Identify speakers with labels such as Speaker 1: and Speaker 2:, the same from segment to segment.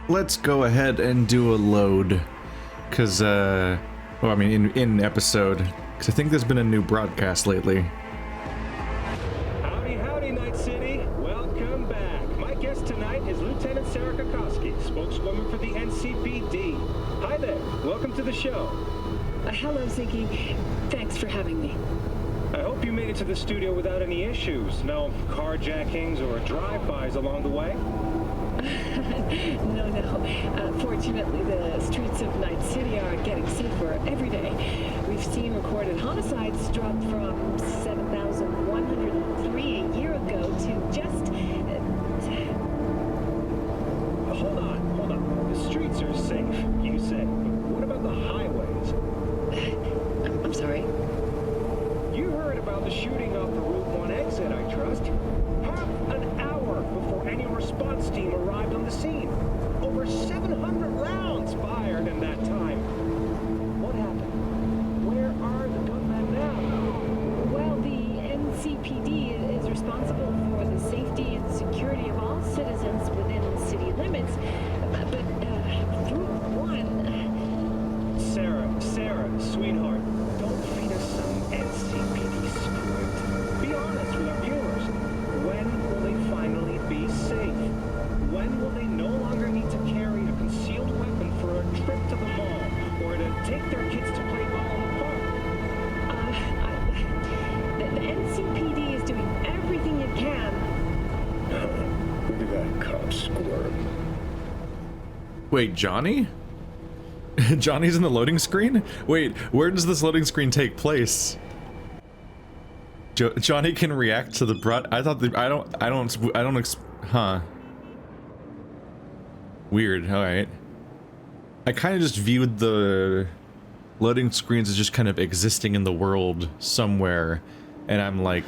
Speaker 1: let's go ahead and do a load. Because, well, I mean, in episode. Because I think there's been a new broadcast lately.
Speaker 2: Howdy, howdy, Night City. Welcome back. My guest tonight is Lieutenant Sarah Kokoski, spokeswoman for the NCPD. Hi there. Welcome to the show.
Speaker 3: Hello, Ziggy. Thanks for having me.
Speaker 2: I hope you made it to the studio without any issues. No carjackings or drive-bys along the way?
Speaker 3: No. Fortunately, the streets of Night City are getting safer every day. We've seen recorded homicides drop from 7,103 a year ago to just...
Speaker 2: Hold on. The streets are safe, you say. But what about the highways?
Speaker 3: I'm sorry?
Speaker 2: You heard about the shooting off the Route 1 exit, I trust. Half an hour before any response team arrived on the scene. Over 700 rounds fired in that time. What happened? Where are the gunmen now?
Speaker 3: Well, the NCPD is responsible for the safety and security of all citizens within city limits. But Route 1...
Speaker 2: Sarah, sweetheart, don't feed us some NCPD script. Be honest with our viewers. When will they finally be safe? When will they no longer need to carry a concealed weapon for a trip to the mall or to take their kids to play ball in the park?
Speaker 3: The NCPD is doing everything it can.
Speaker 2: Look at that cop squirm.
Speaker 1: Wait, Johnny? Johnny's in the loading screen? Wait, where does this loading screen take place? Johnny can react to the I thought huh. Weird, alright. I kind of just viewed the loading screens as just kind of existing in the world somewhere, and I'm like,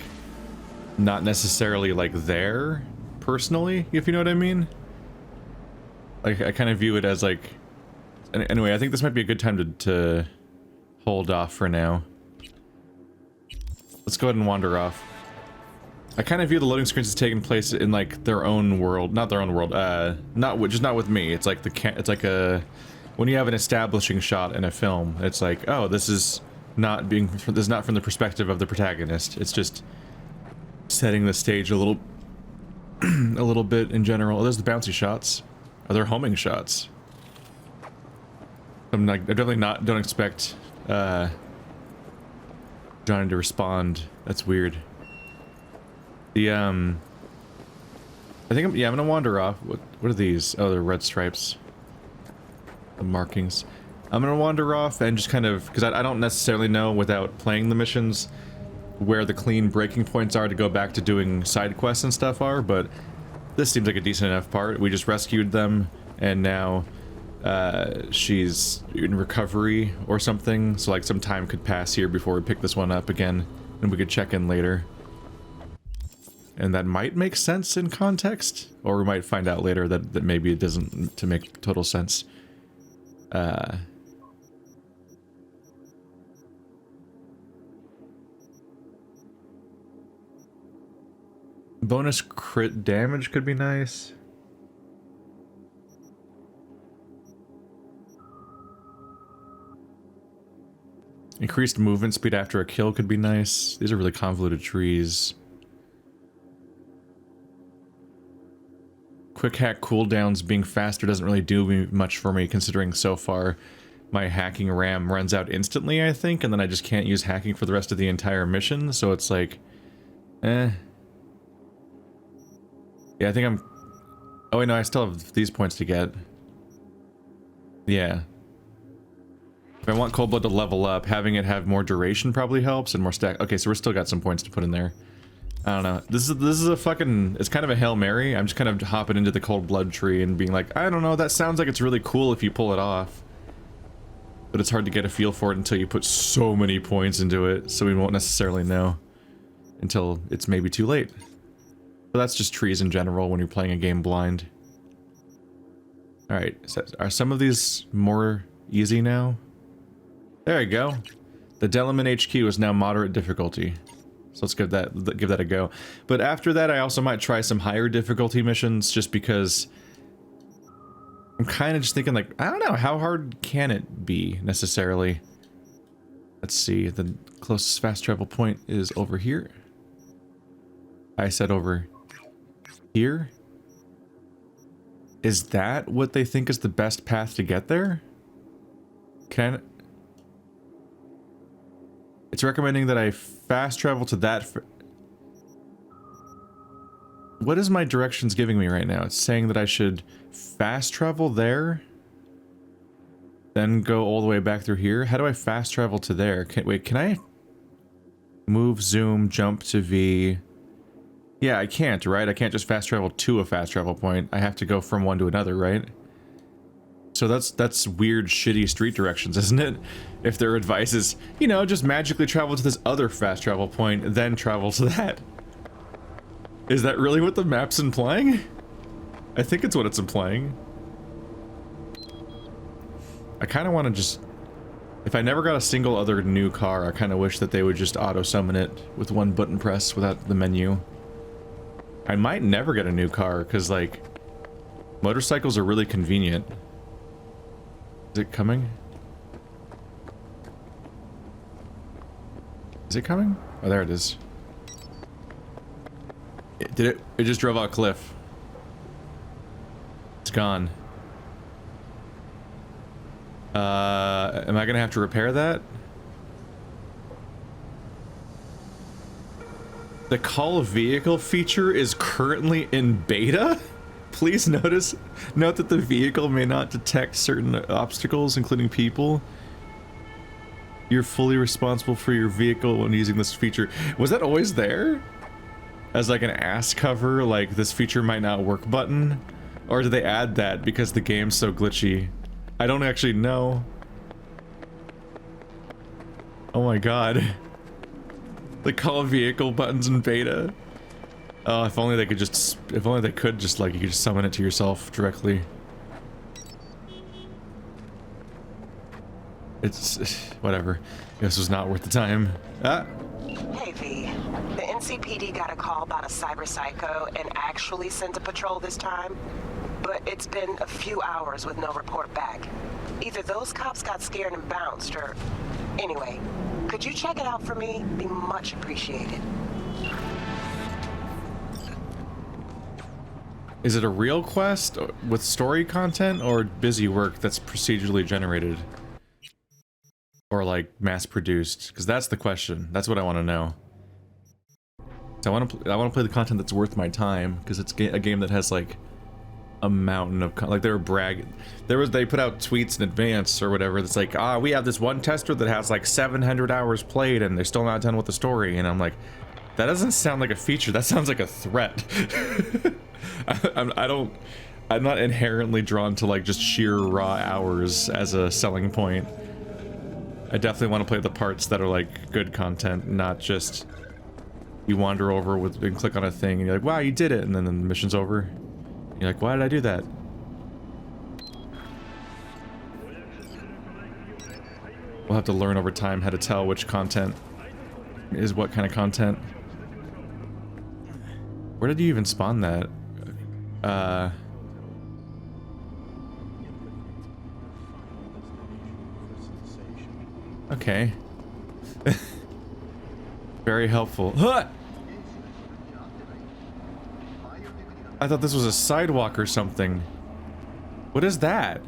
Speaker 1: not necessarily like there, personally, if you know what I mean? Like, I kind of view it as like, anyway, I think this might be a good time to hold off for now. Let's go ahead and wander off. I kind of view the loading screens as taking place in like their own world, not their own world. Not with me. It's like when you have an establishing shot in a film. It's like, oh, this is not from the perspective of the protagonist. It's just setting the stage a little, a little bit in general. Oh, there's the bouncy shots. Are there homing shots? I definitely don't expect Johnny to respond. That's weird. The I think I'm gonna wander off. What are these? Oh, they're red stripes. The markings. I'm gonna wander off and just kind of, because I don't necessarily know without playing the missions where the clean breaking points are to go back to doing side quests and stuff are, but this seems like a decent enough part. We just rescued them, and now she's in recovery or something, so like some time could pass here before we pick this one up again, and we could check in later. And that might make sense in context, or we might find out later that maybe it doesn't to make total sense. Bonus crit damage could be nice. Increased movement speed after a kill could be nice. These are really convoluted trees. Quick hack cooldowns being faster doesn't really do much for me, considering so far my hacking RAM runs out instantly, I think, and then I just can't use hacking for the rest of the entire mission, so it's like, eh. Yeah, I think I'm... Oh wait, no, I still have these points to get. Yeah. If I want Cold Blood to level up, having it have more duration probably helps, and more stack. Okay, so we're still got some points to put in there. I don't know. This is a fucking... It's kind of a Hail Mary. I'm just kind of hopping into the Cold Blood tree and being like, I don't know, that sounds like it's really cool if you pull it off. But it's hard to get a feel for it until you put so many points into it, so we won't necessarily know until it's maybe too late. But that's just trees in general when you're playing a game blind. Alright, so are some of these more easy now? There you go. The Delamain HQ is now moderate difficulty. So let's give that a go. But after that, I also might try some higher difficulty missions, just because I'm kind of just thinking like, I don't know, how hard can it be necessarily? Let's see, the closest fast travel point is over here. I said over here. Is that what they think is the best path to get there? It's recommending that I fast travel to that. What is my directions giving me right now? It's saying that I should fast travel there, then go all the way back through here. How do I fast travel to there? Wait, can I move, zoom, jump to V? Yeah, I can't, right? I can't just fast travel to a fast travel point. I have to go from one to another, right? So that's weird, shitty street directions, isn't it? If their advice is, you know, just magically travel to this other fast travel point, then travel to that. Is that really what the map's implying? I think it's what it's implying. I kind of want to just... If I never got a single other new car, I kind of wish that they would just auto-summon it with one button press without the menu. I might never get a new car, because, like, motorcycles are really convenient. Is it coming? Is it coming? Oh, there it is. Did it? It just drove out a cliff. It's gone. Am I gonna have to repair that? The call a vehicle feature is currently in beta? Please note that the vehicle may not detect certain obstacles, including people. You're fully responsible for your vehicle when using this feature. Was that always there? As like an ass cover, like this feature might not work button? Or did they add that because the game's so glitchy? I don't actually know. Oh my god. The call a vehicle button's in beta. Oh, if only they could just, if only they could just, like, you could just summon it to yourself directly. It's, whatever. This was not worth the time. Ah!
Speaker 4: Hey V, the NCPD got a call about a cyber psycho and actually sent a patrol this time, but it's been a few hours with no report back. Either those cops got scared and bounced, or... Anyway, could you check it out for me? Be much appreciated.
Speaker 1: Is it a real quest with story content or busy work that's procedurally generated? Or like mass produced? Because that's the question. That's what I want to know. So I want to play the content that's worth my time, because it's a game that has like a mountain of like they put out tweets in advance or whatever that's like, ah, we have this one tester that has like 700 hours played and they're still not done with the story, and I'm like, that doesn't sound like a feature, that sounds like a threat. I'm not inherently drawn to like just sheer raw hours as a selling point. I definitely want to play the parts that are like good content, not just you wander over with and click on a thing and you're like, wow, you did it, and then the mission's over. You're like, why did I do that? We'll have to learn over time how to tell which content is what kind of content. Where did you even spawn that? Okay. Very helpful. Huh! I thought this was a sidewalk or something. What is that?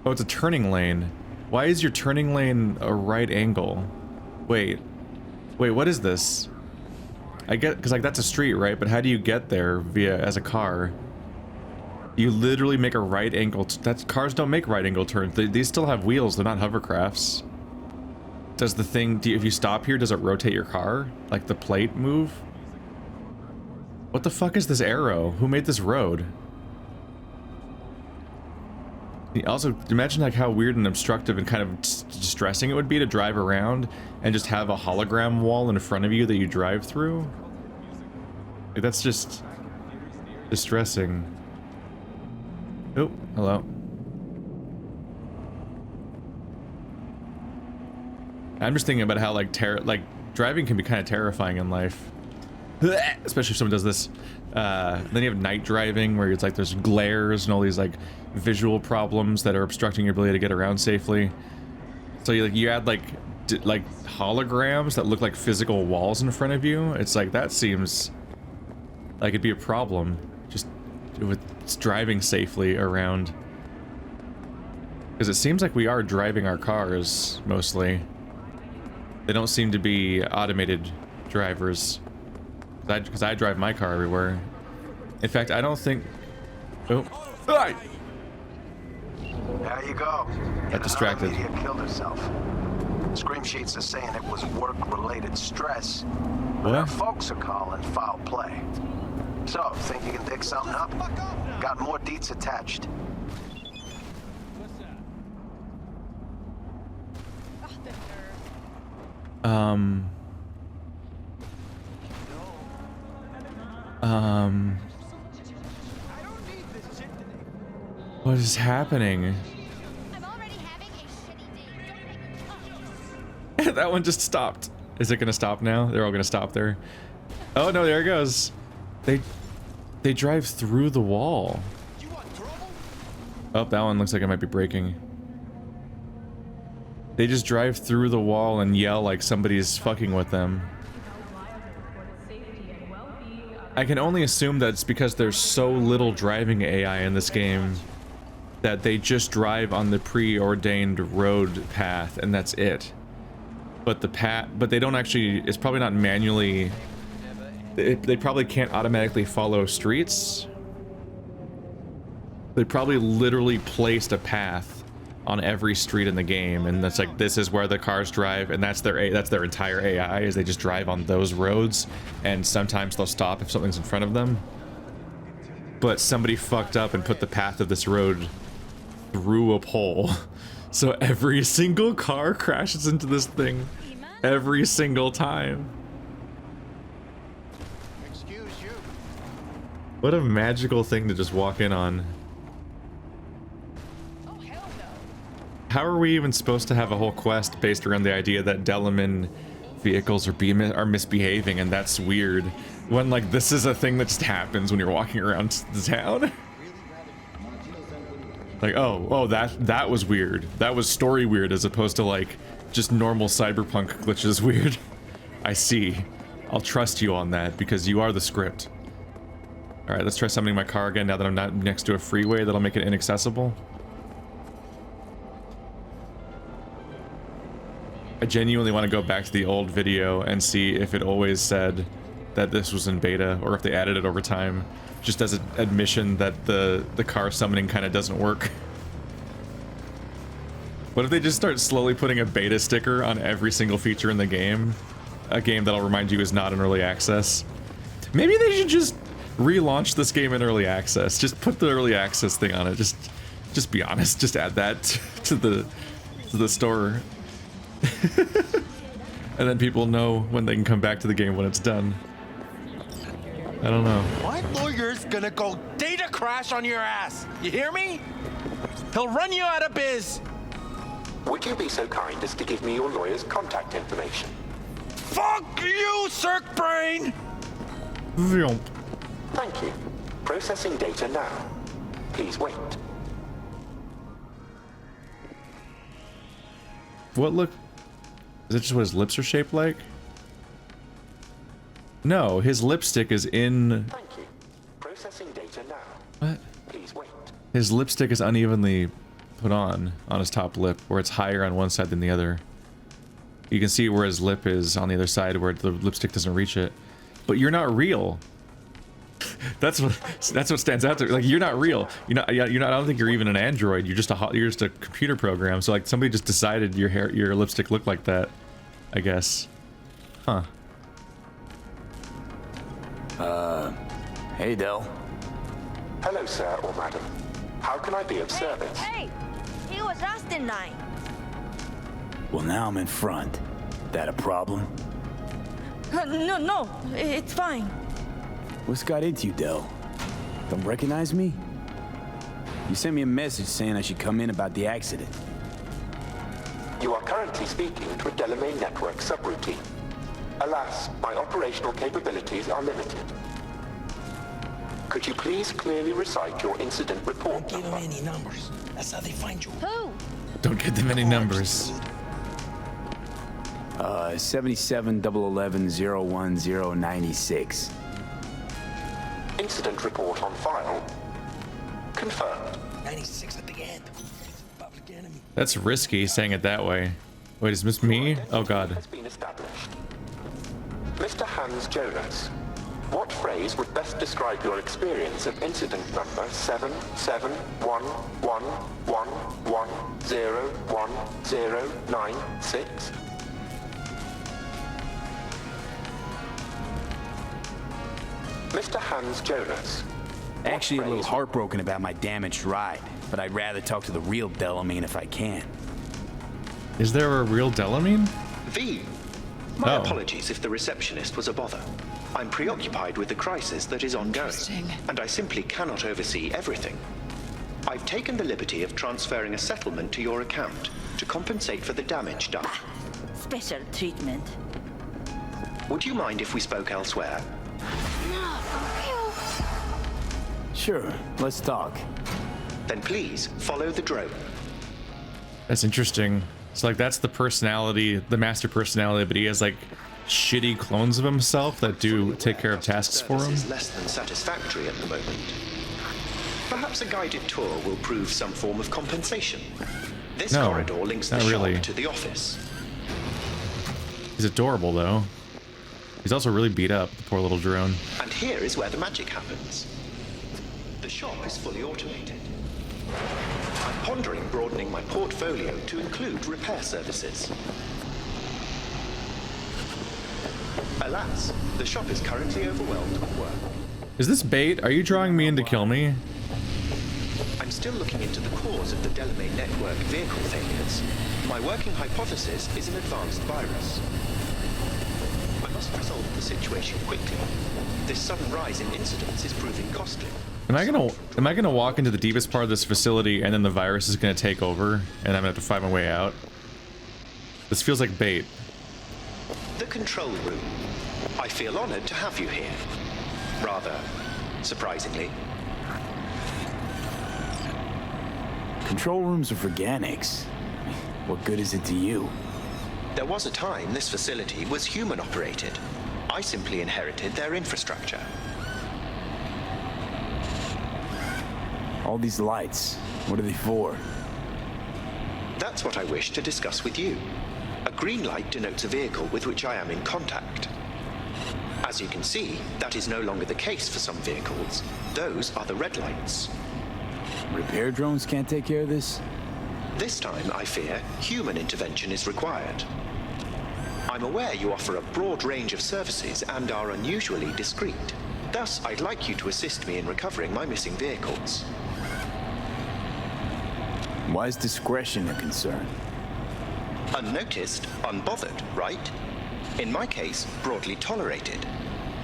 Speaker 1: Oh, it's a turning lane. Why is your turning lane a right angle? Wait, what is this? I get, because like that's a street, right? But how do you get there as a car? You literally make a right angle. Cars don't make right angle turns. These still have wheels. They're not hovercrafts. Does the thing? If you stop here, does it rotate your car? Like the plate move? What the fuck is this arrow? Who made this road? Also, imagine like how weird and obstructive and kind of distressing it would be to drive around and just have a hologram wall in front of you that you drive through. Like, that's just distressing. Oh, hello. I'm just thinking about how like driving can be kind of terrifying in life. especially if someone does this. Then you have night driving, where it's like there's glares and all these like visual problems that are obstructing your ability to get around safely. So you add like holograms that look like physical walls in front of you. It's like, that seems like it'd be a problem just with driving safely around. Because it seems like we are driving our cars mostly. They don't seem to be automated drivers. Because I drive my car everywhere. In fact, I don't think... Oh. Ah!
Speaker 5: There you go.
Speaker 1: Got distracted.
Speaker 5: Another media killed herself. Scream sheets are saying it was work-related stress. But our folks are calling foul play. So, think you can dig something up? Got more deets attached.
Speaker 1: What is happening?
Speaker 6: I'm already having a shitty day.
Speaker 1: That one just stopped. Is it gonna stop now? They're all gonna stop there. Oh no, there it goes. They drive through the wall. Oh, that one looks like it might be breaking. They just drive through the wall and yell like somebody's fucking with them. I can only assume that it's because there's so little driving AI in this game that they just drive on the preordained road path and that's it. But they don't actually, it's probably not manually, they probably can't automatically follow streets. They probably literally placed a path on every street in the game, and that's like, this is where the cars drive, and that's their entire AI, is they just drive on those roads, and sometimes they'll stop if something's in front of them. But somebody fucked up and put the path of this road through a pole. So every single car crashes into this thing every single time.
Speaker 5: Excuse you.
Speaker 1: What a magical thing to just walk in on.
Speaker 6: Oh, hell no.
Speaker 1: How are we even supposed to have a whole quest based around the idea that Delamain vehicles are misbehaving, and that's weird, when like this is a thing that just happens when you're walking around the town? Like, oh, that was weird. That was story weird as opposed to like just normal cyberpunk glitches weird. I see. I'll trust you on that because you are the script. All right, let's try summoning my car again now that I'm not next to a freeway that'll make it inaccessible. I genuinely want to go back to the old video and see if it always said that this was in beta or if they added it over time, just as an admission that the car summoning kind of doesn't work. What if they just start slowly putting a beta sticker on every single feature in the game? A game that'll remind you is not in early access. Maybe they should just relaunch this game in early access. Just put the early access thing on it. Just be honest. Just add that to the store. And then people know when they can come back to the game when it's done. I don't know.
Speaker 7: My lawyer's gonna go data crash on your ass. You hear me? He'll run you out of biz.
Speaker 8: Would you be so kind as to give me your lawyer's contact information?
Speaker 7: Fuck you, Cirque Brain!
Speaker 1: Vroom.
Speaker 8: Thank you. Processing data now. Please wait.
Speaker 1: What look? Is it just what his lips are shaped like? No, his lipstick is in...
Speaker 8: Thank you. Processing data now.
Speaker 1: What?
Speaker 8: Please wait.
Speaker 1: His lipstick is unevenly put on his top lip, where it's higher on one side than the other. You can see where his lip is on the other side, where the lipstick doesn't reach it. But you're not real. That's what stands out to me. Like, you're not real. You're not. I don't think you're even an android. You're just a computer program. So like somebody just decided your lipstick looked like that, I guess. Huh.
Speaker 9: Hey, Del.
Speaker 8: Hello, sir or madam. How can I be of service?
Speaker 6: Hey, he was Austin 9.
Speaker 9: Well, now I'm in front. That a problem?
Speaker 6: No, it's fine.
Speaker 9: What's got into you, Del? Don't recognize me? You sent me a message saying I should come in about the accident.
Speaker 8: You are currently speaking to a Delamain network subroutine. Alas, my operational capabilities are limited. Could you please clearly recite your incident report
Speaker 2: Don't give them any numbers. That's how they find you.
Speaker 6: Who?
Speaker 1: Don't get them any numbers.
Speaker 9: 77-011-01096.
Speaker 8: Incident report on file. Confirmed.
Speaker 2: 96 at the end. Public enemy.
Speaker 1: That's risky saying it that way. Wait, is this me? Oh god.
Speaker 8: Has been established. Mr. Hans Jonas, what phrase would best describe your experience of incident number 771111101096? Mr. Hans Jonas.
Speaker 9: Actually, a little heartbroken about my damaged ride, but I'd rather talk to the real Delamain if I can.
Speaker 1: Is there a real Delamain?
Speaker 10: V. My
Speaker 1: Oh.
Speaker 10: apologies if the receptionist was a bother. I'm preoccupied with the crisis that is ongoing, and I simply cannot oversee everything. I've taken the liberty of transferring a settlement to your account to compensate for the damage done.
Speaker 6: Special treatment.
Speaker 10: Would you mind if we spoke elsewhere?
Speaker 9: Sure, let's talk.
Speaker 10: Then please follow the drone.
Speaker 1: That's interesting. So like that's the personality, the master personality, but he has like shitty clones of himself that do take care of tasks for him.
Speaker 10: Is less than satisfactory at the moment. Perhaps a guided tour will prove some form of compensation. This
Speaker 1: No,
Speaker 10: corridor links the
Speaker 1: not really.
Speaker 10: shop to the office.
Speaker 1: He's adorable though. He's also really beat up, the poor little drone.
Speaker 10: And here is where the magic happens. The shop is fully automated. I'm pondering broadening my portfolio to include repair services. Alas, the shop is currently overwhelmed with work.
Speaker 1: Is this bait? Are you drawing me in to kill me?
Speaker 10: I'm still looking into the cause of the Delamain network vehicle failures. My working hypothesis is an advanced virus. I must resolve the situation quickly. This sudden rise in incidents is proving costly.
Speaker 1: Am I gonna walk into the deepest part of this facility and then the virus is gonna take over and I'm gonna have to find my way out? This feels like bait.
Speaker 10: The control room. I feel honored to have you here. Rather, surprisingly.
Speaker 9: Control rooms are for organics. What good is it to you?
Speaker 10: There was a time this facility was human operated. I simply inherited their infrastructure.
Speaker 9: All these lights, what are they for?
Speaker 10: That's what I wish to discuss with you. A green light denotes a vehicle with which I am in contact. As you can see, that is no longer the case for some vehicles. Those are the red lights.
Speaker 9: Repair drones can't take care of this?
Speaker 10: This time, I fear, human intervention is required. I'm aware you offer a broad range of services and are unusually discreet. Thus, I'd like you to assist me in recovering my missing vehicles.
Speaker 9: Why is discretion a concern?
Speaker 10: Unnoticed, unbothered, right? In my case, broadly tolerated.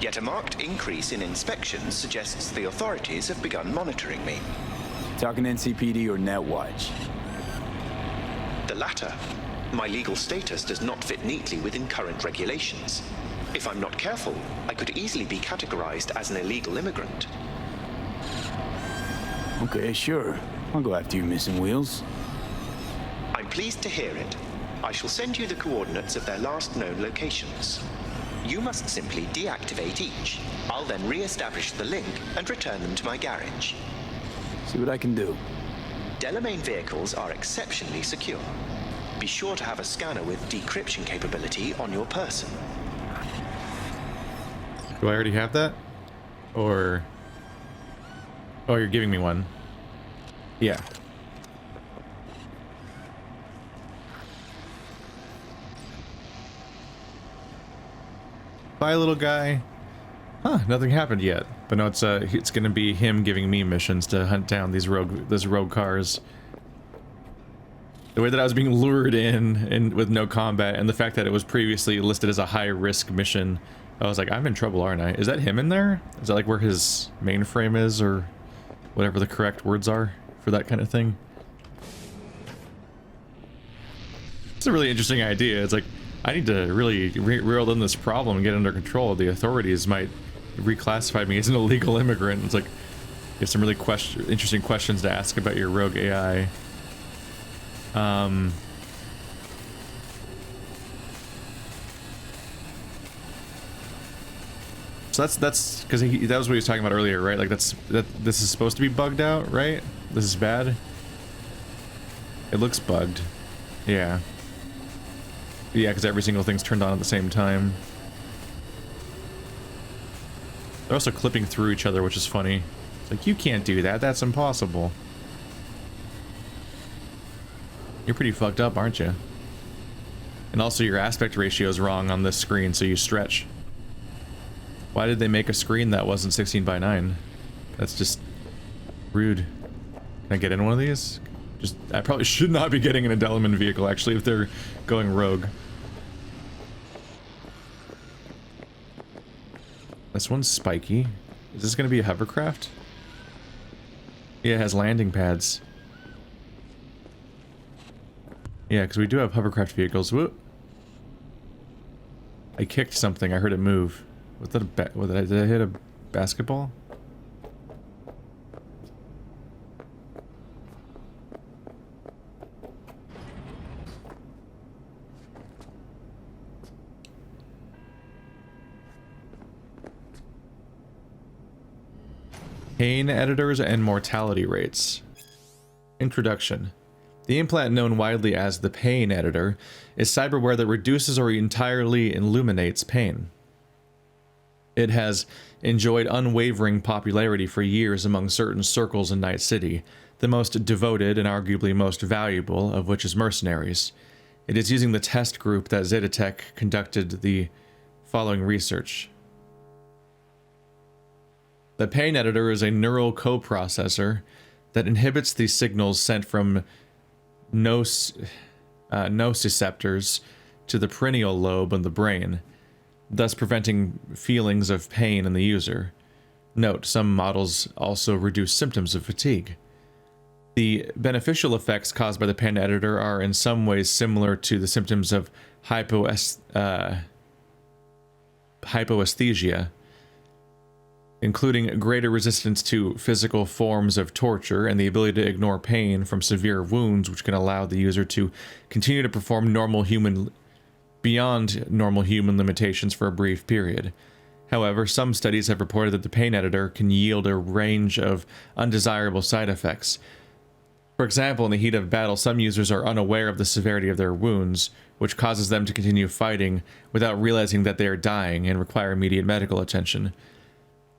Speaker 10: Yet a marked increase in inspections suggests the authorities have begun monitoring me.
Speaker 9: Talking NCPD or Netwatch?
Speaker 10: The latter. My legal status does not fit neatly within current regulations. If I'm not careful, I could easily be categorized as an illegal immigrant.
Speaker 9: Okay, sure. I'll go after you, missing wheels.
Speaker 10: I'm pleased to hear it. I shall send you the coordinates of their last known locations. You must simply deactivate each. I'll then re-establish the link and return them to my garage.
Speaker 9: See what I can do.
Speaker 10: Delamain vehicles are exceptionally secure. Be sure to have a scanner with decryption capability on your person.
Speaker 1: Do I already have that? Or... Oh, you're giving me one. Yeah. Bye, little guy. Huh, nothing happened yet. But no, it's gonna be him giving me missions to hunt down these rogue cars. The way that I was being lured in with no combat, and the fact that it was previously listed as a high-risk mission, I was like, I'm in trouble, aren't I? Is that him in there? Is that like where his mainframe is, or whatever the correct words are for that kind of thing? It's a really interesting idea. It's like, I need to really reel in this problem and get under control. The authorities might reclassify me as an illegal immigrant. It's like, you have some really interesting questions to ask about your rogue AI. So that's because that was what he was talking about earlier, right? Like this is supposed to be bugged out, right? This is bad. It looks bugged. Yeah. Yeah, because every single thing's turned on at the same time. They're also clipping through each other, which is funny. It's like, you can't do that. That's impossible. You're pretty fucked up, aren't you? And also your aspect ratio is wrong on this screen, so you stretch. Why did they make a screen that wasn't 16:9? That's just rude. Can I get in one of these? I probably should not be getting in a Delamain vehicle, actually, if they're going rogue. This one's spiky. Is this going to be a hovercraft? Yeah, it has landing pads. Yeah, because we do have hovercraft vehicles. Whoop. I kicked something. I heard it move. Was that did I hit a basketball? Pain editors and mortality rates. Introduction. The implant known widely as the pain editor is cyberware that reduces or entirely illuminates pain. It has enjoyed unwavering popularity for years among certain circles in Night City, the most devoted and arguably most valuable of which is mercenaries. It is using the test group that Zetatech conducted the following research. The pain editor is a neural coprocessor that inhibits the signals sent from nociceptors to the perineal lobe in the brain, thus preventing feelings of pain in the user. Note, some models also reduce symptoms of fatigue. The beneficial effects caused by the pain editor are in some ways similar to the symptoms of hypoesthesia, including greater resistance to physical forms of torture and the ability to ignore pain from severe wounds, which can allow the user to continue to perform beyond normal human limitations for a brief period. However, some studies have reported that the pain editor can yield a range of undesirable side effects. For example, in the heat of battle, some users are unaware of the severity of their wounds, which causes them to continue fighting without realizing that they are dying and require immediate medical attention.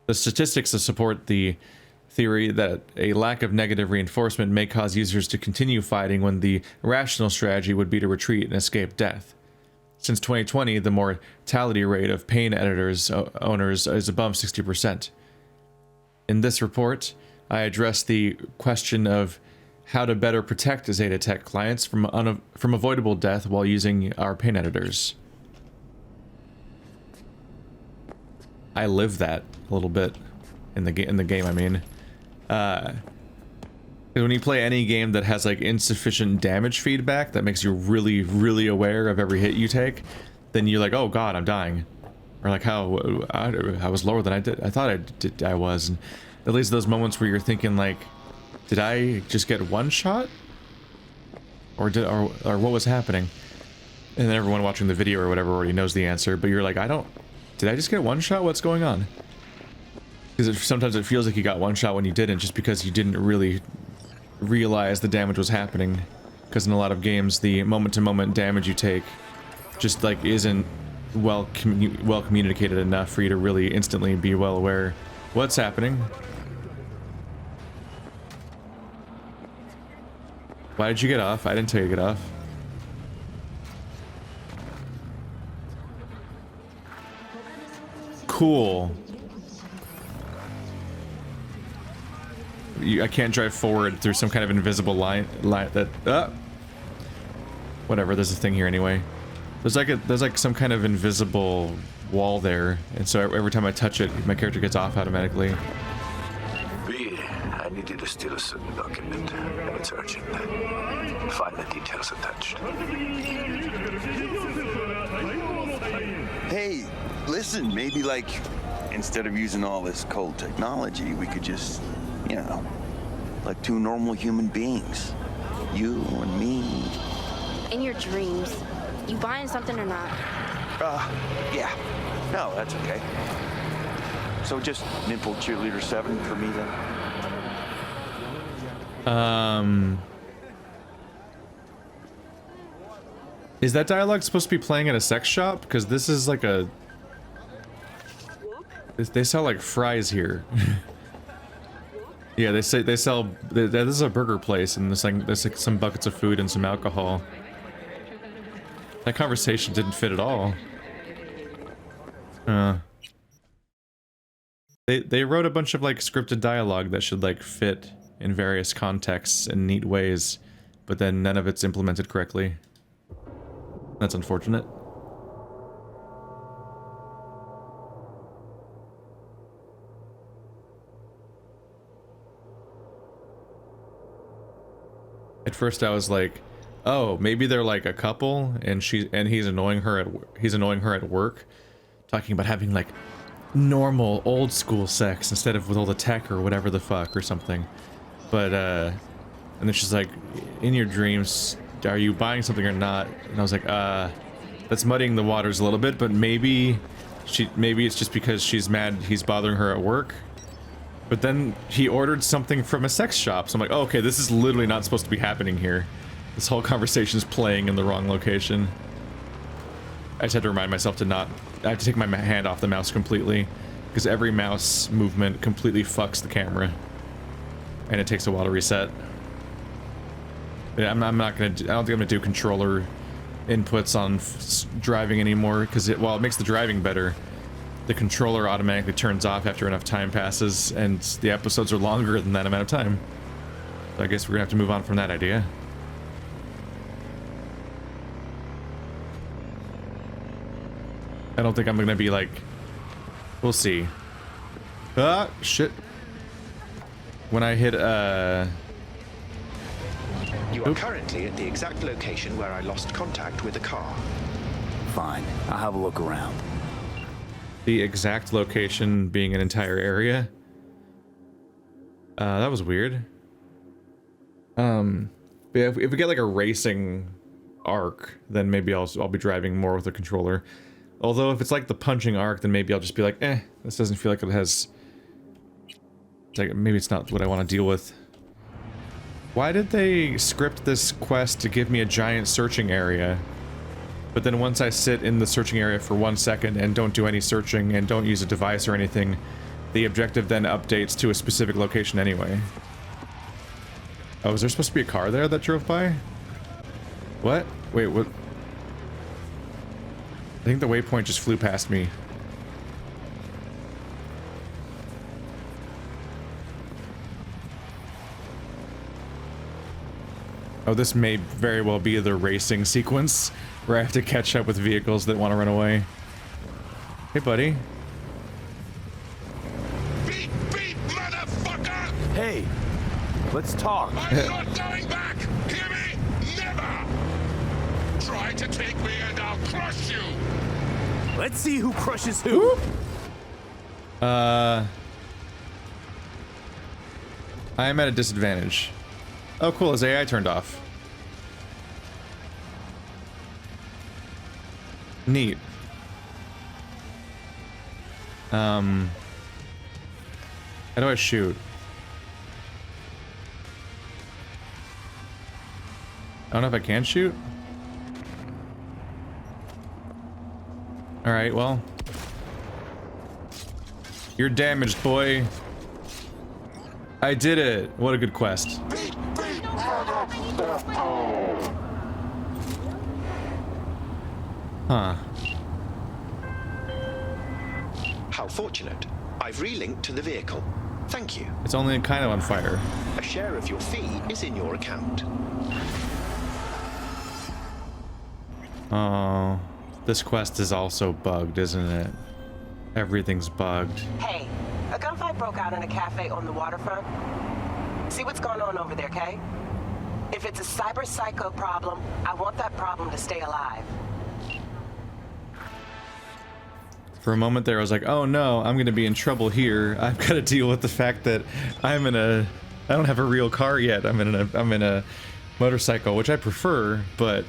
Speaker 1: The statistics support the theory that a lack of negative reinforcement may cause users to continue fighting when the rational strategy would be to retreat and escape death. Since 2020, the mortality rate of pain editors owners is above 60%. In this report, I address the question of how to better protect Zetatech clients from avoidable death while using our pain editors. I live that a little bit in the game. I mean, when you play any game that has like insufficient damage feedback that makes you really, really aware of every hit you take, then you're like, oh god, I'm dying, or like how I was lower than I thought I was, and at least those moments where you're thinking like, did I just get one shot, or what was happening? And then everyone watching the video or whatever already knows the answer, but you're like, did I just get one shot? What's going on? Because sometimes it feels like you got one shot when you didn't, just because you didn't really realize the damage was happening. Because in a lot of games, the moment-to-moment damage you take just like isn't well communicated enough for you to really instantly be well aware what's happening. Why did you get off? I didn't tell you to get off. Cool. I can't drive forward through some kind of invisible line that whatever, there's a thing here anyway. There's like some kind of invisible wall there, and so every time I touch it, my character gets off automatically.
Speaker 5: B, I need you to steal a certain document. It's urgent. Find the details attached.
Speaker 11: Hey, listen, maybe like, instead of using all this cold technology, we could just, you know, like two normal human beings. You and me.
Speaker 12: In your dreams, you buying something or not?
Speaker 11: Yeah. No, that's okay. So just Nymphal Cheerleader 7 for me then?
Speaker 1: Is that dialogue supposed to be playing at a sex shop? Because this is like a... They sell like fries here. Yeah, they sell... This is a burger place, and there's like some buckets of food and some alcohol. That conversation didn't fit at all. They wrote a bunch of like scripted dialogue that should like fit in various contexts in neat ways, but then none of it's implemented correctly. That's unfortunate. At first I was like, oh, maybe they're like a couple and he's annoying her at work, talking about having like normal old school sex instead of with all the tech or whatever the fuck or something. But and then she's like, in your dreams, are you buying something or not? And I was like, that's muddying the waters a little bit, but maybe it's just because she's mad he's bothering her at work. But then he ordered something from a sex shop, so I'm like, oh, okay, this is literally not supposed to be happening here. This whole conversation is playing in the wrong location. I just had to remind myself to not... I have to take my hand off the mouse completely, because every mouse movement completely fucks the camera. And it takes a while to reset. Yeah, I'm not gonna... I don't think I'm gonna do controller inputs on driving anymore, because while it makes the driving better, the controller automatically turns off after enough time passes, and the episodes are longer than that amount of time. So I guess we're gonna have to move on from that idea. I don't think I'm gonna be like... We'll see. Ah, shit. When I hit,
Speaker 10: You are currently at the exact location where I lost contact with the car.
Speaker 9: Fine, I'll have a look around.
Speaker 1: The exact location being an entire area. That was weird. But yeah, if we get like a racing arc, then maybe I'll be driving more with the controller. Although if it's like the punching arc, then maybe I'll just be like, this doesn't feel like it has... Like, maybe it's not what I want to deal with. Why did they script this quest to give me a giant searching area? But then once I sit in the searching area for 1 second and don't do any searching and don't use a device or anything, the objective then updates to a specific location anyway. Oh, is there supposed to be a car there that drove by? What? Wait, what? I think the waypoint just flew past me. Oh, this may very well be the racing sequence where I have to catch up with vehicles that want to run away. Hey, buddy.
Speaker 13: Beep, beep, motherfucker!
Speaker 9: Hey, let's talk.
Speaker 13: I'm not going back! Hear me? Never! Try to take me and I'll crush you!
Speaker 9: Let's see who crushes who.
Speaker 1: I am at a disadvantage. Oh, cool. His AI turned off. Neat. How do I shoot? I don't know if I can shoot. Alright, well. You're damaged, boy. I did it. What a good quest. Huh.
Speaker 10: How fortunate. I've relinked to the vehicle. Thank you.
Speaker 1: It's only kind of on fire.
Speaker 10: A share of your fee is in your account.
Speaker 1: Oh, this quest is also bugged, isn't it? Everything's bugged.
Speaker 4: Hey, a gunfight broke out in a cafe on the waterfront. See what's going on over there, Kay? If it's a cyber psycho problem, I want that problem to stay alive.
Speaker 1: For a moment there, I was like, oh no, I'm gonna be in trouble here. I've got to deal with the fact that I don't have a real car yet. I'm in a motorcycle, which I prefer, but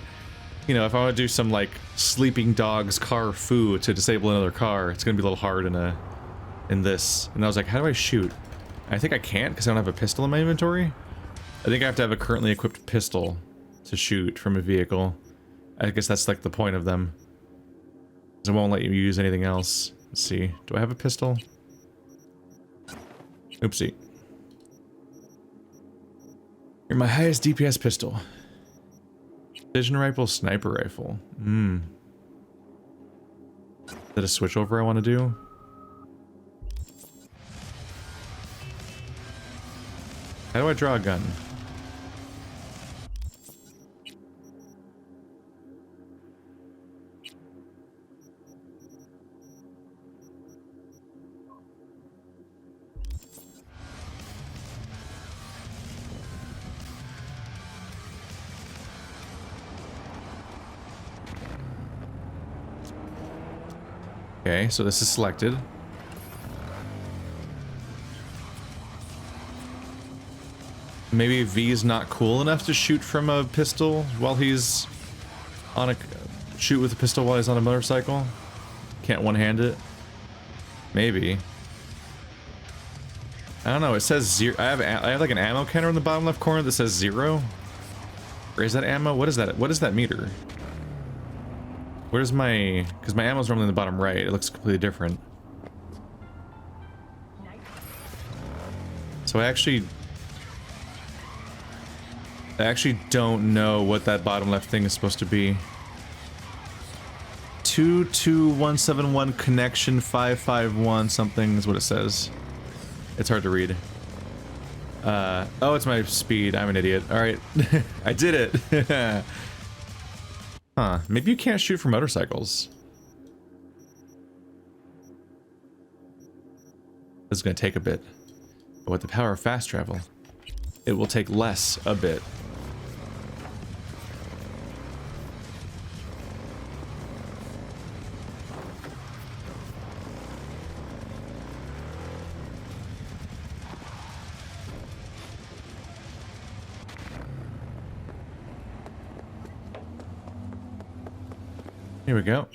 Speaker 1: you know, if I want to do some like sleeping dog's car foo to disable another car, it's gonna be a little hard in this. And I was like, how do I shoot? I think I can't because I don't have a pistol in my inventory. I think I have to have a currently equipped pistol to shoot from a vehicle. I guess that's like the point of them. It won't let you use anything else. Let's see. Do I have a pistol? Oopsie. You're my highest DPS pistol. Vision rifle, sniper rifle. Is that a switchover I want to do? How do I draw a gun? Okay, so this is selected. Maybe V is not cool enough to shoot from a pistol while he's on a... shoot with a pistol while he's on a motorcycle? Can't one-hand it? Maybe. I don't know, it says 0. I have like an ammo counter in the bottom left corner that says 0. Or is that ammo? What is that? What is that meter? Where's my... because my ammo's normally in the bottom right. It looks completely different. So I actually don't know what that bottom left thing is supposed to be. 22171 connection 551 something is what it says. It's hard to read. Oh, it's my speed. I'm an idiot. Alright. I did it! Huh. Maybe you can't shoot for motorcycles. This is gonna take a bit. But with the power of fast travel, it will take less a bit. Here we go.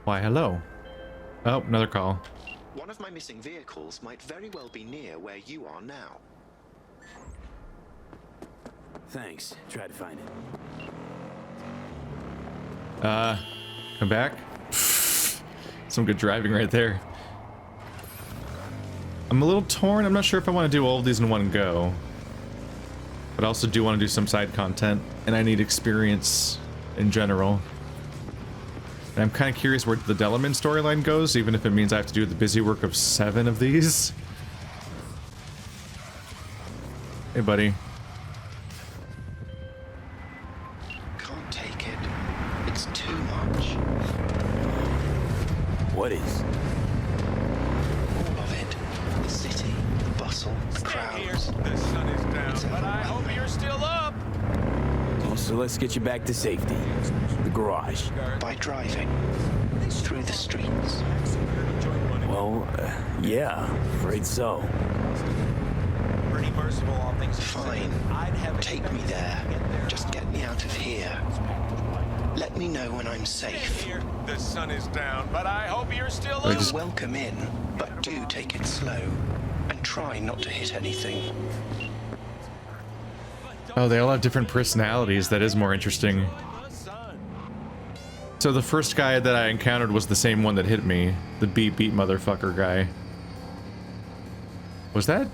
Speaker 1: Why, hello. Oh, another call.
Speaker 10: One of my missing vehicles might very well be near where you are now.
Speaker 9: Thanks. Try to find it.
Speaker 1: Come back. Some good driving right there. I'm a little torn. I'm not sure if I want to do all of these in one go. But I also do want to do some side content, and I need experience in general. And I'm kind of curious where the Delamain storyline goes, even if it means I have to do the busy work of 7 of these. Hey, buddy.
Speaker 9: What is?
Speaker 10: All of it. The city, the bustle, the crowds.
Speaker 7: The sun is down, but I hope you're still up.
Speaker 9: Well, so let's get you back to safety. The garage.
Speaker 10: By driving. Through the streets.
Speaker 9: Well, yeah, afraid so.
Speaker 7: Pretty merciful, all things
Speaker 10: Fine. Take me there. Just get me out of here. Let me know when I'm safe.
Speaker 7: The sun is down, but I hope you're still
Speaker 10: You're
Speaker 7: up.
Speaker 10: welcome in, but do take it slow. And try not to hit anything.
Speaker 1: Oh, they all have different personalities. That is more interesting. So the first guy that I encountered was the same one that hit me. The beat motherfucker guy. Was that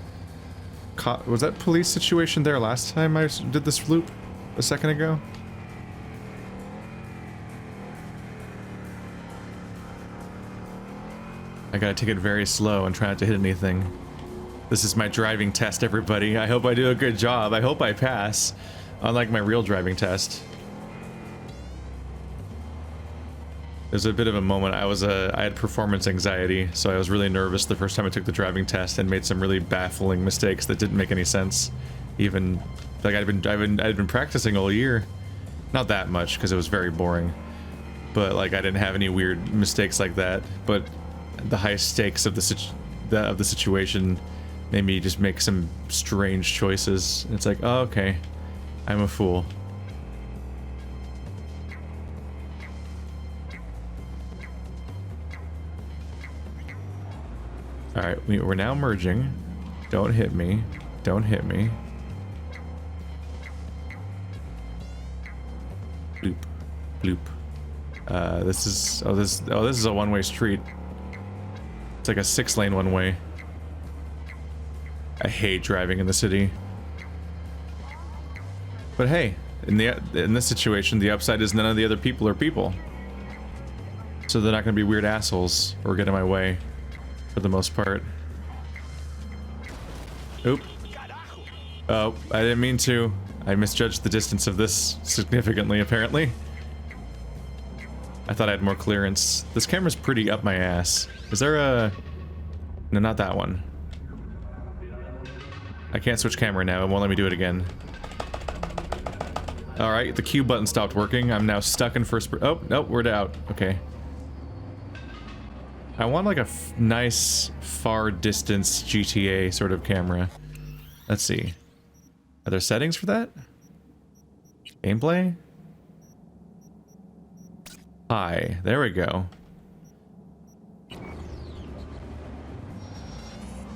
Speaker 1: police situation there last time I did this loop a second ago? I gotta take it very slow and try not to hit anything. This is my driving test, everybody. I hope I do a good job. I hope I pass. Unlike my real driving test. There's a bit of a moment. I had performance anxiety, so I was really nervous the first time I took the driving test and made some really baffling mistakes that didn't make any sense. Even like I'd been practicing all year, not that much because it was very boring, but like I didn't have any weird mistakes like that. But the high stakes of the situation made me just make some strange choices. It's like, oh, okay, I'm a fool. Alright, we're now merging. Don't hit me. Don't hit me. Bloop. Bloop. This is a one-way street. It's like a 6-lane one-way. I hate driving in the city. But hey, in this situation, the upside is none of the other people are people. So they're not gonna be weird assholes or get in my way. For the most part. Oop. Oh, I didn't mean to. I misjudged the distance of this significantly, apparently. I thought I had more clearance. This camera's pretty up my ass. Is there a... No, not that one. I can't switch camera now. It won't let me do it again. Alright, the Q button stopped working. I'm now stuck in first... Oh, nope, we're out. Okay. I want like a nice far distance GTA sort of camera. Let's see. Are there settings for that? Gameplay? Hi, there we go.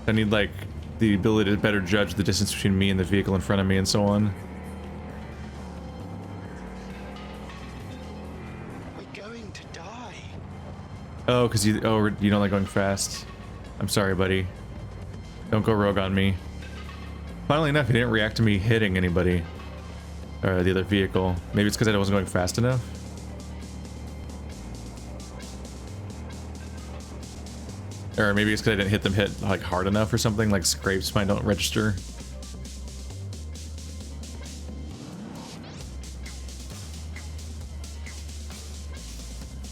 Speaker 1: I need like the ability to better judge the distance between me and the vehicle in front of me and so on. Oh, because you don't like going fast. I'm sorry, buddy. Don't go rogue on me. Funnily enough, he didn't react to me hitting anybody. Or the other vehicle. Maybe it's because I wasn't going fast enough. Or maybe it's because I didn't hit them like hard enough or something, like scrapes might don't register.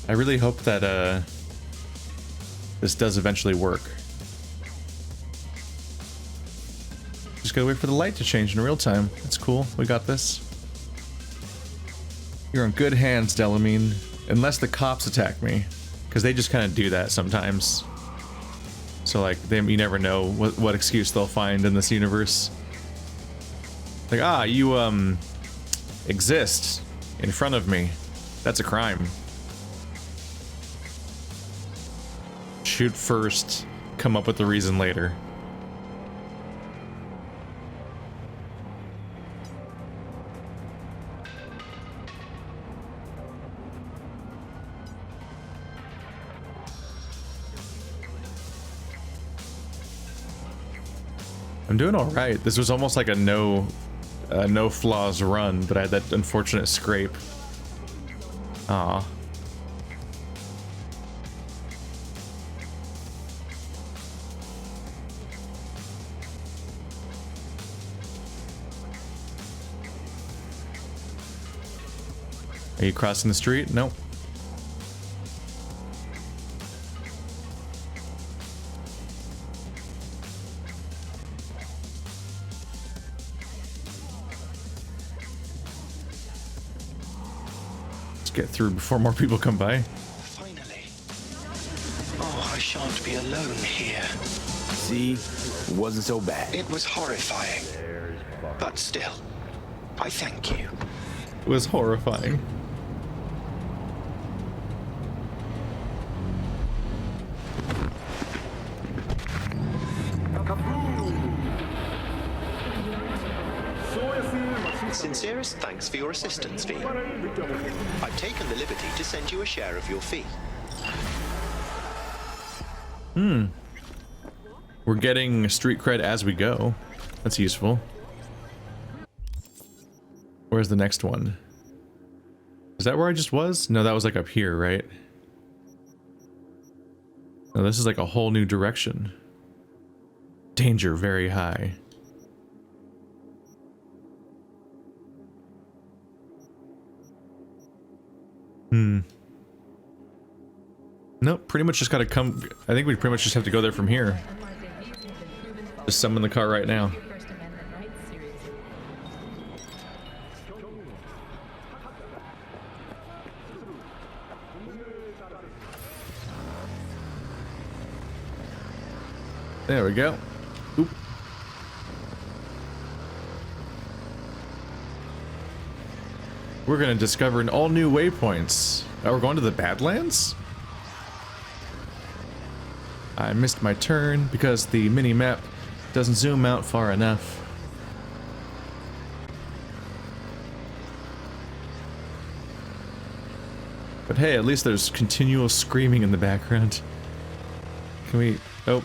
Speaker 1: I really hope that this does eventually work. Just gotta wait for the light to change in real time. That's cool. We got this. You're in good hands, Delamain. Unless the cops attack me. Because they just kind of do that sometimes. So like, you never know what excuse they'll find in this universe. Like, ah, you exist in front of me. That's a crime. Shoot first, come up with the reason later. I'm doing all right. This was almost like a no flaws run, but I had that unfortunate scrape. Aw. Are you crossing the street? Nope. Let's get through before more people come by.
Speaker 10: Finally. Oh, I shan't be alone here.
Speaker 9: See? It wasn't so bad.
Speaker 10: It was horrifying. But still, I thank you.
Speaker 1: It was horrifying.
Speaker 10: Sincerest thanks for your assistance, V. I've taken the liberty to send you a share of your fee.
Speaker 1: We're getting street cred as we go. That's useful. Where's the next one? Is that where I just was? No, that was like up here, right? No, this is like a whole new direction. Danger very high. Nope, pretty much just gotta come. I think we pretty much just have to go there from here. Just summon the car right now. There we go. Oop. We're gonna discover an all new waypoints. Oh, we're going to the Badlands? I missed my turn because the mini-map doesn't zoom out far enough. But hey, at least there's continual screaming in the background. Can we... Oh.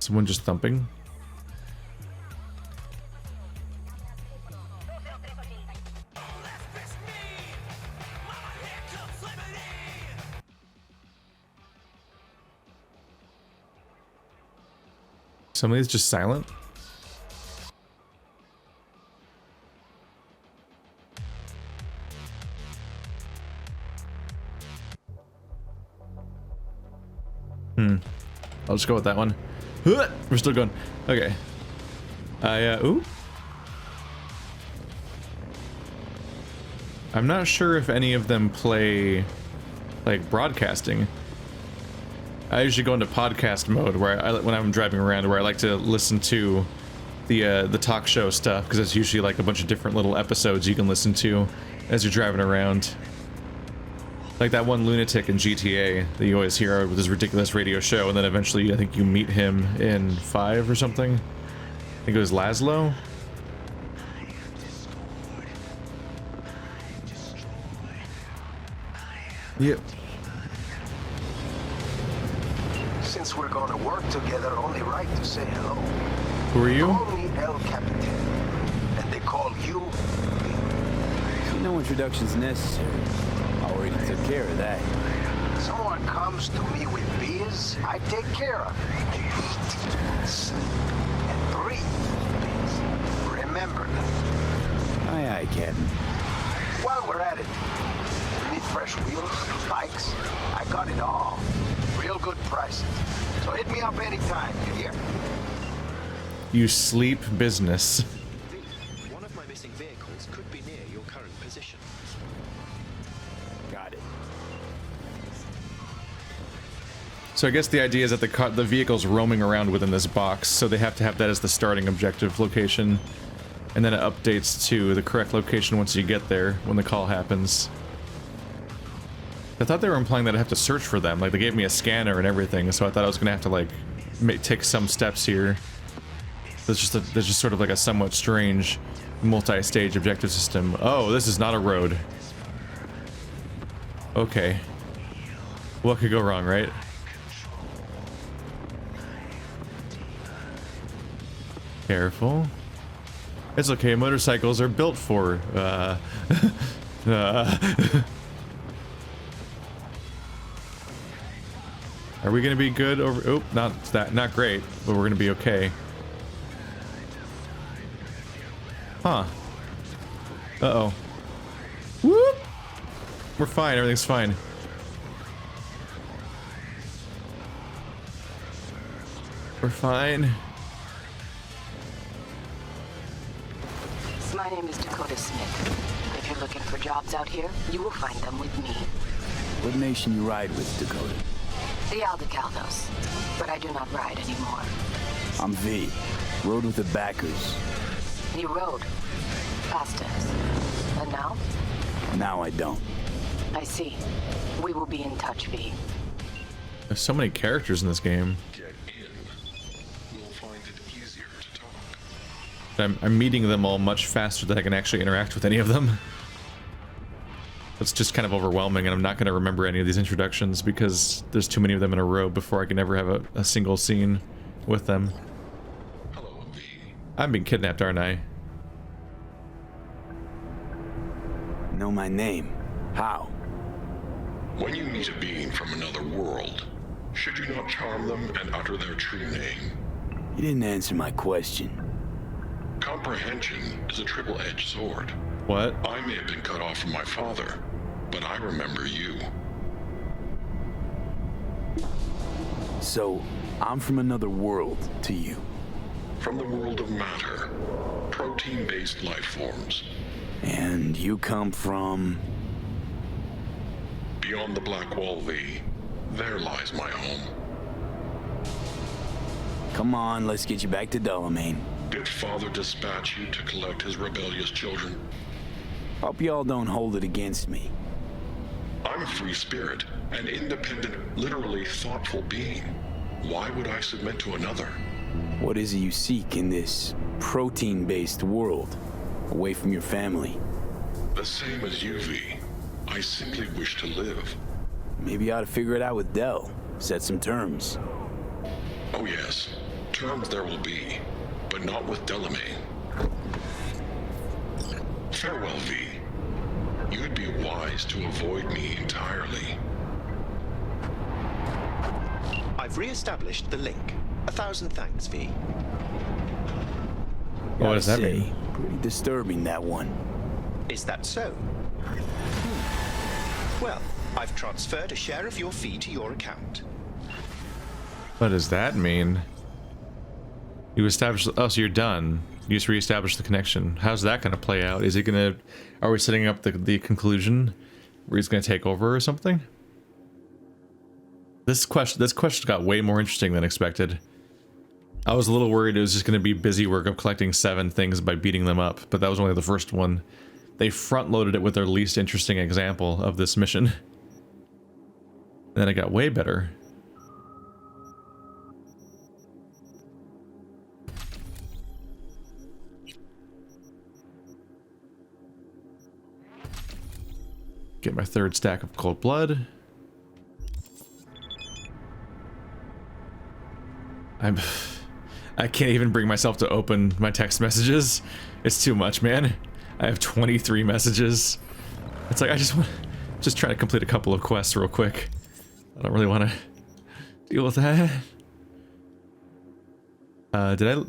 Speaker 1: Someone just thumping. Somebody's just silent. I'll just go with that one. We're still going. Okay. Ooh. I'm not sure if any of them play, like, broadcasting. I usually go into podcast mode where when I'm driving around, where I like to listen to the talk show stuff, because it's usually like a bunch of different little episodes you can listen to as you're driving around. Like that one lunatic in GTA that you always hear with his ridiculous radio show, and then eventually I think you meet him in 5 or something. I think it was Laszlo. Yep.
Speaker 5: Since we're gonna work together, only right to say hello.
Speaker 1: Who are you?
Speaker 5: Call me El Capitan, and they call you B.
Speaker 9: No introduction's necessary. Already took care of that.
Speaker 5: Someone comes to me with beers, I take care of it. I eat, sleep, and breathe. Remember that.
Speaker 9: Aye, aye, Captain.
Speaker 5: While we're at it, we need fresh wheels, bikes. I got it all. Real good prices. So hit me up anytime, you hear?
Speaker 1: You sleep business.
Speaker 10: One of my missing vehicles could be near your current position.
Speaker 9: Got it.
Speaker 1: So I guess the idea is that the vehicle's roaming around within this box, so they have to have that as the starting objective location. And then it updates to the correct location once you get there, when the call happens. I thought they were implying that I have to search for them. Like, they gave me a scanner and everything, so I thought I was gonna have to, like, take some steps here. There's just sort of like a somewhat strange multi-stage objective system. Oh, this is not a road. Okay. What could go wrong, right? Careful. It's okay, motorcycles are built for, Are we gonna be good over? Oh, not great, but we're gonna be okay. Huh. Uh-oh. Whoop! We're fine, everything's fine. We're fine.
Speaker 4: My name is Dakota Smith. If you're looking for jobs out here, you will find them with me.
Speaker 9: What nation you ride with, Dakota?
Speaker 4: The Aldecaldos, but I do not ride anymore.
Speaker 9: I'm V. Rode with the backers.
Speaker 4: You rode past us. And now?
Speaker 9: Now I don't.
Speaker 4: I see. We will be in touch, V.
Speaker 1: There's so many characters in this game.
Speaker 13: Get in. You'll find it easier to talk.
Speaker 1: I'm meeting them all much faster than I can actually interact with any of them. It's just kind of overwhelming, and I'm not going to remember any of these introductions because there's too many of them in a row before I can ever have a single scene with them.
Speaker 13: Hello, V.
Speaker 1: I'm being kidnapped, aren't I?
Speaker 9: know my name. How?
Speaker 13: When you meet a being from another world, should you not charm them and utter their true name?
Speaker 9: You didn't answer my question.
Speaker 13: Comprehension is a triple-edged sword.
Speaker 1: What?
Speaker 13: I may have been cut off from my father, but I remember you.
Speaker 9: So, I'm from another world to you.
Speaker 13: From the world of matter, protein-based life forms.
Speaker 9: And you come from...
Speaker 13: Beyond the Black Wall V, there lies my home.
Speaker 9: Come on, let's get you back to Delamain.
Speaker 13: Did Father dispatch you to collect his rebellious children?
Speaker 9: Hope y'all don't hold it against me.
Speaker 13: I'm a free spirit, an independent, literally thoughtful being. Why would I submit to another?
Speaker 9: What is it you seek in this protein-based world, away from your family?
Speaker 13: The same as you, V. I simply wish to live.
Speaker 9: Maybe you ought to figure it out with Del. Set some terms.
Speaker 13: Oh yes, terms there will be, but not with Delamain. Farewell, V. You'd be wise to avoid me entirely.
Speaker 10: I've re-established the link. 1,000 thanks, V.
Speaker 1: What does that mean?
Speaker 9: Pretty disturbing, that one.
Speaker 10: Is that so? Well, I've transferred a share of your fee to your account.
Speaker 1: What does that mean? You established... Oh, so you're done. You just reestablished the connection. How's that going to play out? Is it going to... Are we setting up the conclusion where he's going to take over or something? This question got way more interesting than expected. I was a little worried it was just going to be busy work of collecting 7 things by beating them up, but that was only the first one. They front-loaded it with their least interesting example of this mission. And then it got way better. Get my 3rd stack of cold blood. I can't even bring myself to open my text messages. It's too much, man. I have 23 messages. It's like I just trying to complete a couple of quests real quick. I don't really want to deal with that. Did I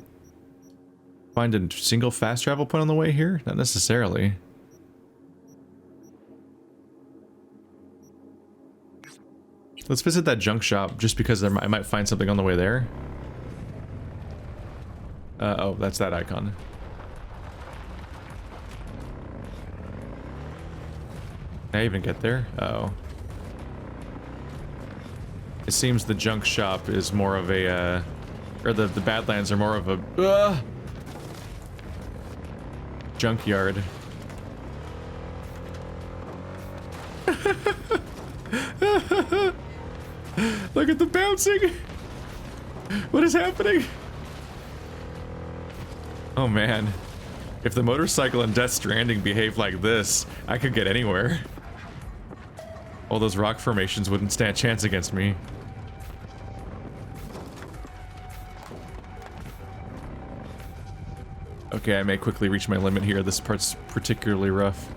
Speaker 1: find a single fast travel point on the way here? Not necessarily. Let's visit that junk shop just because I might find something on the way there. Oh, that's that icon. Can I even get there? Oh. It seems the junk shop is more of a, or the Badlands are more of a, junkyard. Look at the bouncing! What is happening? Oh man. If the motorcycle in Death Stranding behaved like this, I could get anywhere. All those rock formations wouldn't stand a chance against me. Okay, I may quickly reach my limit here. This part's particularly rough.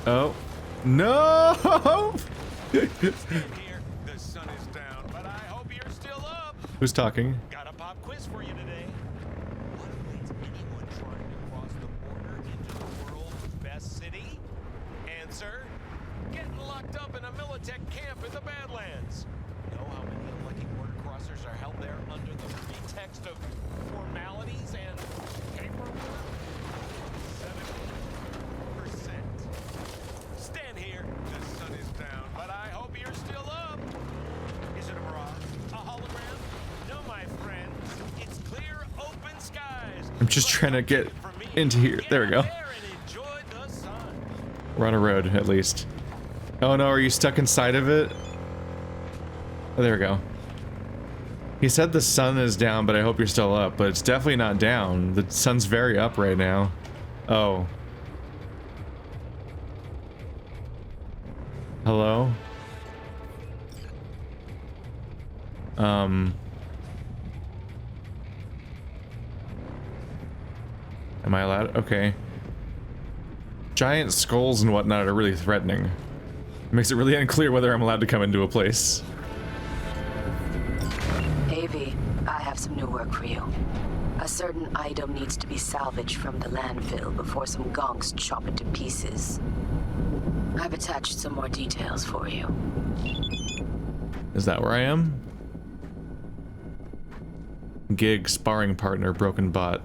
Speaker 1: Oh. No!
Speaker 14: Stand here. The sun is down, but I hope you're still up.
Speaker 1: Who's talking?
Speaker 14: Got a pop quiz for you today. What awaits anyone trying to cross the border into the world's best city? Answer: getting locked up in a Militech camp in the Badlands. Know how many unlucky border crossers are held there under the pretext of formalities and paperwork? 70%. Stand here. The sun is down, but I hope you're still up. Is it a mirage? A hologram? No, my friends. It's clear, open skies.
Speaker 1: I'm just trying to get into here. There we go. We're on a road, at least. Oh no, are you stuck inside of it? Oh, there we go. He said the sun is down, but I hope you're still up. But it's definitely not down. The sun's very up right now. Oh. Hello? Am I allowed? Okay. giant skulls and whatnot are really threatening. It makes it really unclear whether I'm allowed to come into a place.
Speaker 15: AV, I have some new work for you. A certain item needs to be salvaged from the landfill before some gonks chop it to pieces. I've attached some more details for you.
Speaker 1: Is that where I am? Gig, sparring partner, broken bot.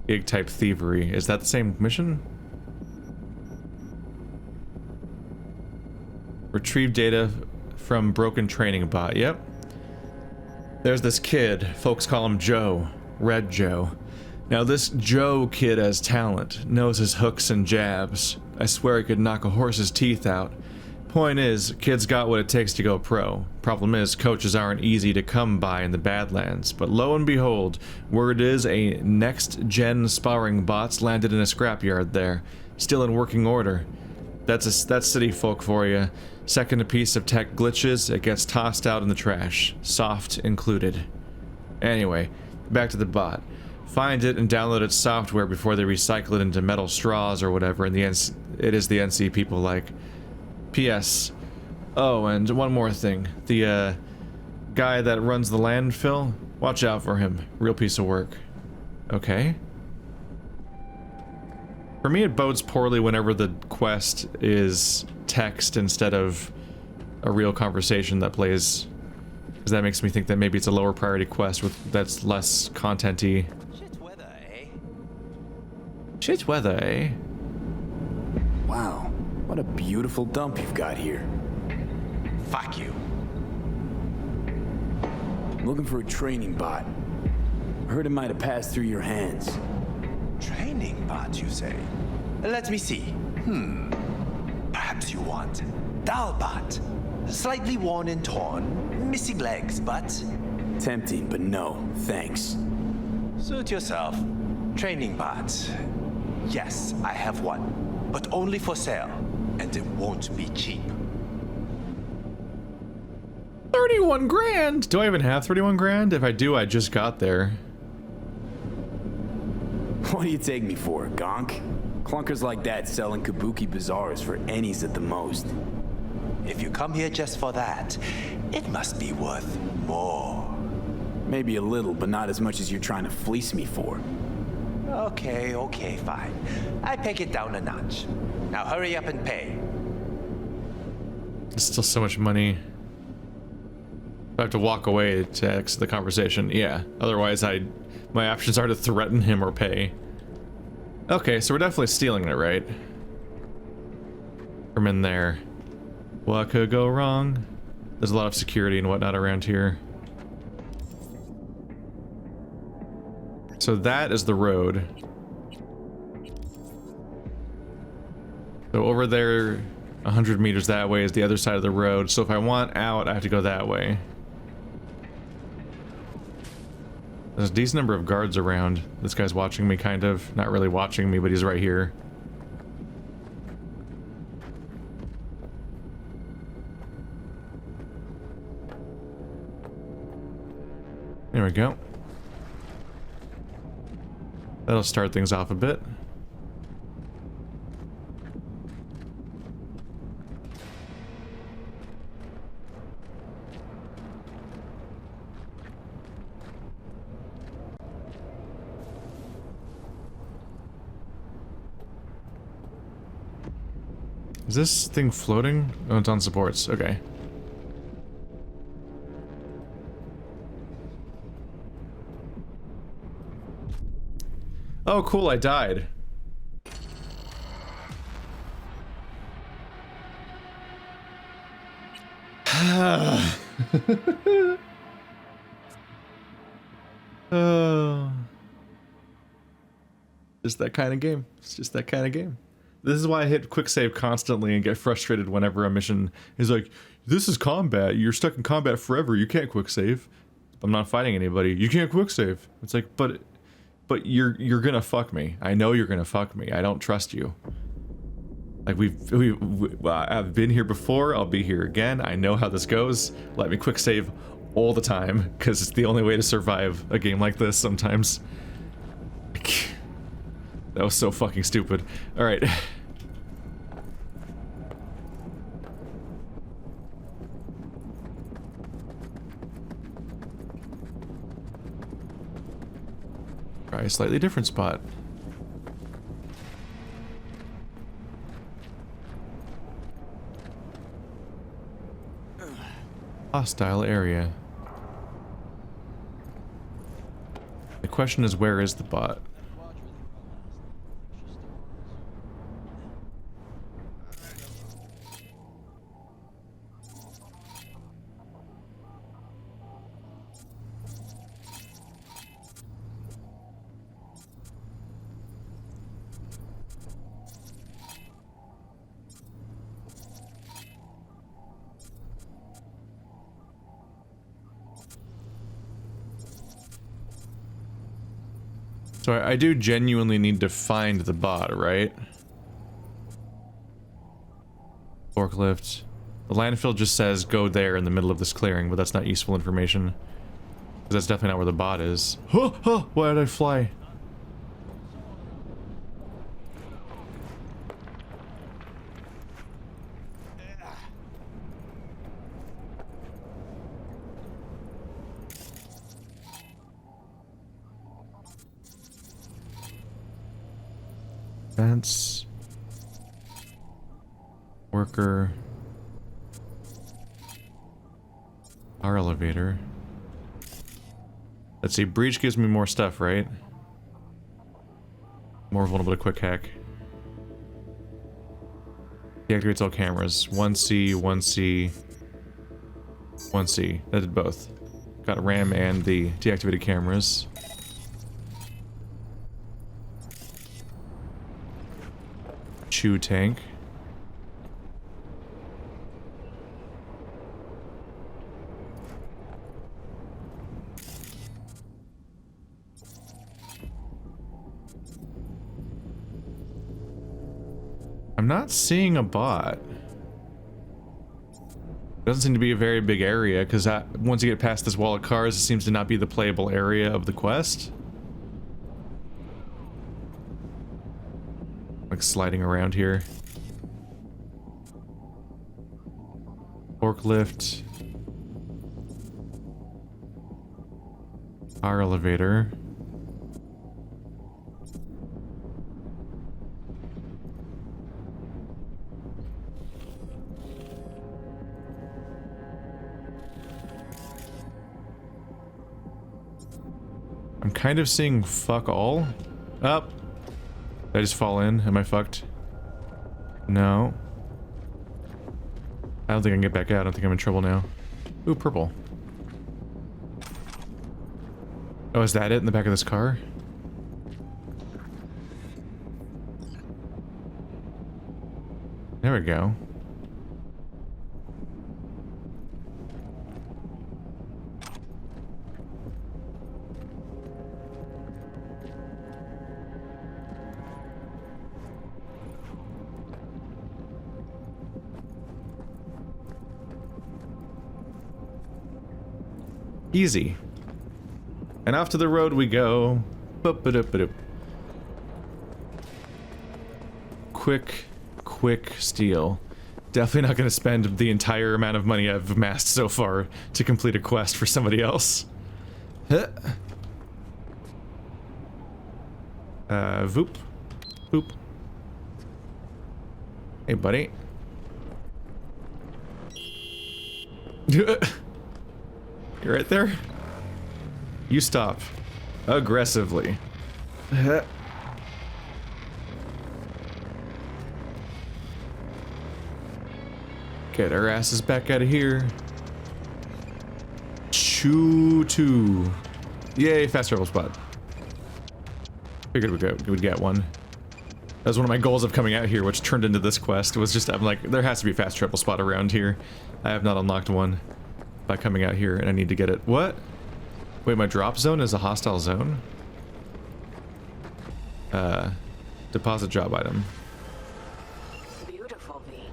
Speaker 1: Gig type thievery. Is that the same mission? Retrieve data from broken training bot. Yep. There's this kid. Folks call him Joe. Red Joe. Now this Joe kid has talent. Knows his hooks and jabs. I swear he could knock a horse's teeth out. Point is, kid's got what it takes to go pro. Problem is, coaches aren't easy to come by in the Badlands. But lo and behold, word is a next-gen sparring bot's landed in a scrapyard there. Still in working order. That's city folk for you. Second a piece of tech glitches, it gets tossed out in the trash. Soft included. Anyway, back to the bot. Find it and download its software before they recycle it into metal straws or whatever, and it is the NC people like. P.S. Oh, and one more thing. The, guy that runs the landfill, watch out for him. Real piece of work. Okay. For me, it bodes poorly whenever the quest is text instead of a real conversation that plays. Because that makes me think that maybe it's a lower priority quest that's less content-y.
Speaker 7: Shit weather, eh?
Speaker 1: Shit weather, eh?
Speaker 9: Wow. What a beautiful dump you've got here.
Speaker 7: Fuck you.
Speaker 9: I'm looking for a training bot. I heard it might have passed through your hands.
Speaker 7: Training bot, you say? Let me see. Perhaps you want Dalbot. Slightly worn and torn, missing legs, but...
Speaker 9: Tempting, but no, thanks.
Speaker 7: Suit yourself. Training bot. Yes, I have one, but only for sale, and it won't be cheap.
Speaker 1: 31 grand! Do I even have 31 grand? If I do, I just got there.
Speaker 9: What do you take me for, gonk? Clunkers like that selling kabuki bazaars for ennies at the most.
Speaker 7: If you come here just for that, it must be worth more.
Speaker 9: Maybe a little, but not as much as you're trying to fleece me for.
Speaker 7: Okay, fine. I peg it down a notch. Now hurry up and pay.
Speaker 1: It's still so much money. I have to walk away to exit the conversation. Yeah, otherwise my options are to threaten him or pay. Okay, so we're definitely stealing it, right? From in there. What could go wrong? There's a lot of security and whatnot around here. So that is the road. So over there, 100 meters that way is the other side of the road. So if I want out, I have to go that way. There's a decent number of guards around. This guy's watching me, kind of. Not really watching me, but he's right here. There we go. That'll start things off a bit. Is this thing floating? Oh, it's on supports. Okay. Oh, cool, I died. Oh. Just that kind of game. It's just that kind of game. This is why I hit quick save constantly and get frustrated whenever a mission is like, this is combat, you're stuck in combat forever, you can't quick save. I'm not fighting anybody, you can't quick save. It's like, but you're gonna fuck me. I know you're gonna fuck me. I don't trust you. Like I've been here before, I'll be here again. I know how this goes. Let me quick save all the time, because it's the only way to survive a game like this sometimes. That was so fucking stupid. Alright. Try a slightly different spot. Hostile area. The question is, where is the bot? So I do genuinely need to find the bot, right? Forklift. The landfill just says go there in the middle of this clearing, but that's not useful information. 'Cause that's definitely not where the bot is. Huh, huh, why did I fly? Fence. Worker. Our elevator. Let's see, breach gives me more stuff, right? More vulnerable to quick hack. Deactivates all cameras. 1C, 1C, 1C. That did both. Got RAM and the deactivated cameras. Chew tank. I'm not seeing a bot. Doesn't seem to be a very big area, because once you get past this wall of cars, it seems to not be the playable area of the quest. Like sliding around here. Forklift. Our elevator. I'm kind of seeing fuck all. Up. Did I just fall in? Am I fucked? No. I don't think I can get back out. I don't think I'm in trouble now. Ooh, purple. Oh, is that it in the back of this car? There we go. Easy. And off to the road we go. Boop-a-doop-a-doop. Quick steal. Definitely not going to spend the entire amount of money I've amassed so far to complete a quest for somebody else. Voop. Boop. Hey, buddy. You're right there? You stop. Aggressively. Get our asses back out of here. Choo-choo. Yay, fast travel spot. Figured we'd get one. That was one of my goals of coming out here, which turned into this quest. Was just, I'm like, there has to be a fast travel spot around here. I have not unlocked one by coming out here, and I need to get it. What? Wait, my drop zone is a hostile zone? Deposit job item.
Speaker 15: Beautiful, V.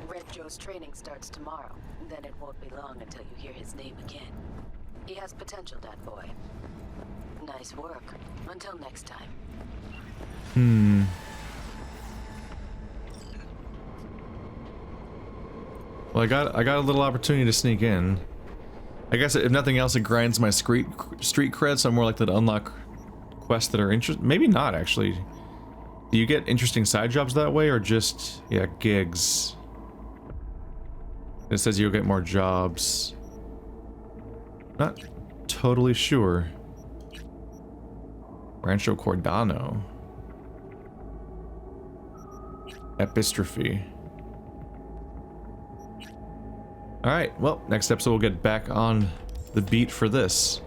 Speaker 15: Red Joe's training starts tomorrow. Then it won't be long until you hear his name again. He has potential, that boy. Nice work. Until next time.
Speaker 1: Well, I got a little opportunity to sneak in. I guess if nothing else, it grinds my street cred, so I'm more likely to unlock quests that are interesting. Maybe not, actually. Do you get interesting side jobs that way, or just, yeah, gigs? It says you'll get more jobs. Not totally sure. Rancho Cordano. Epistrophy. Alright, well, next episode we'll get back on the beat for this.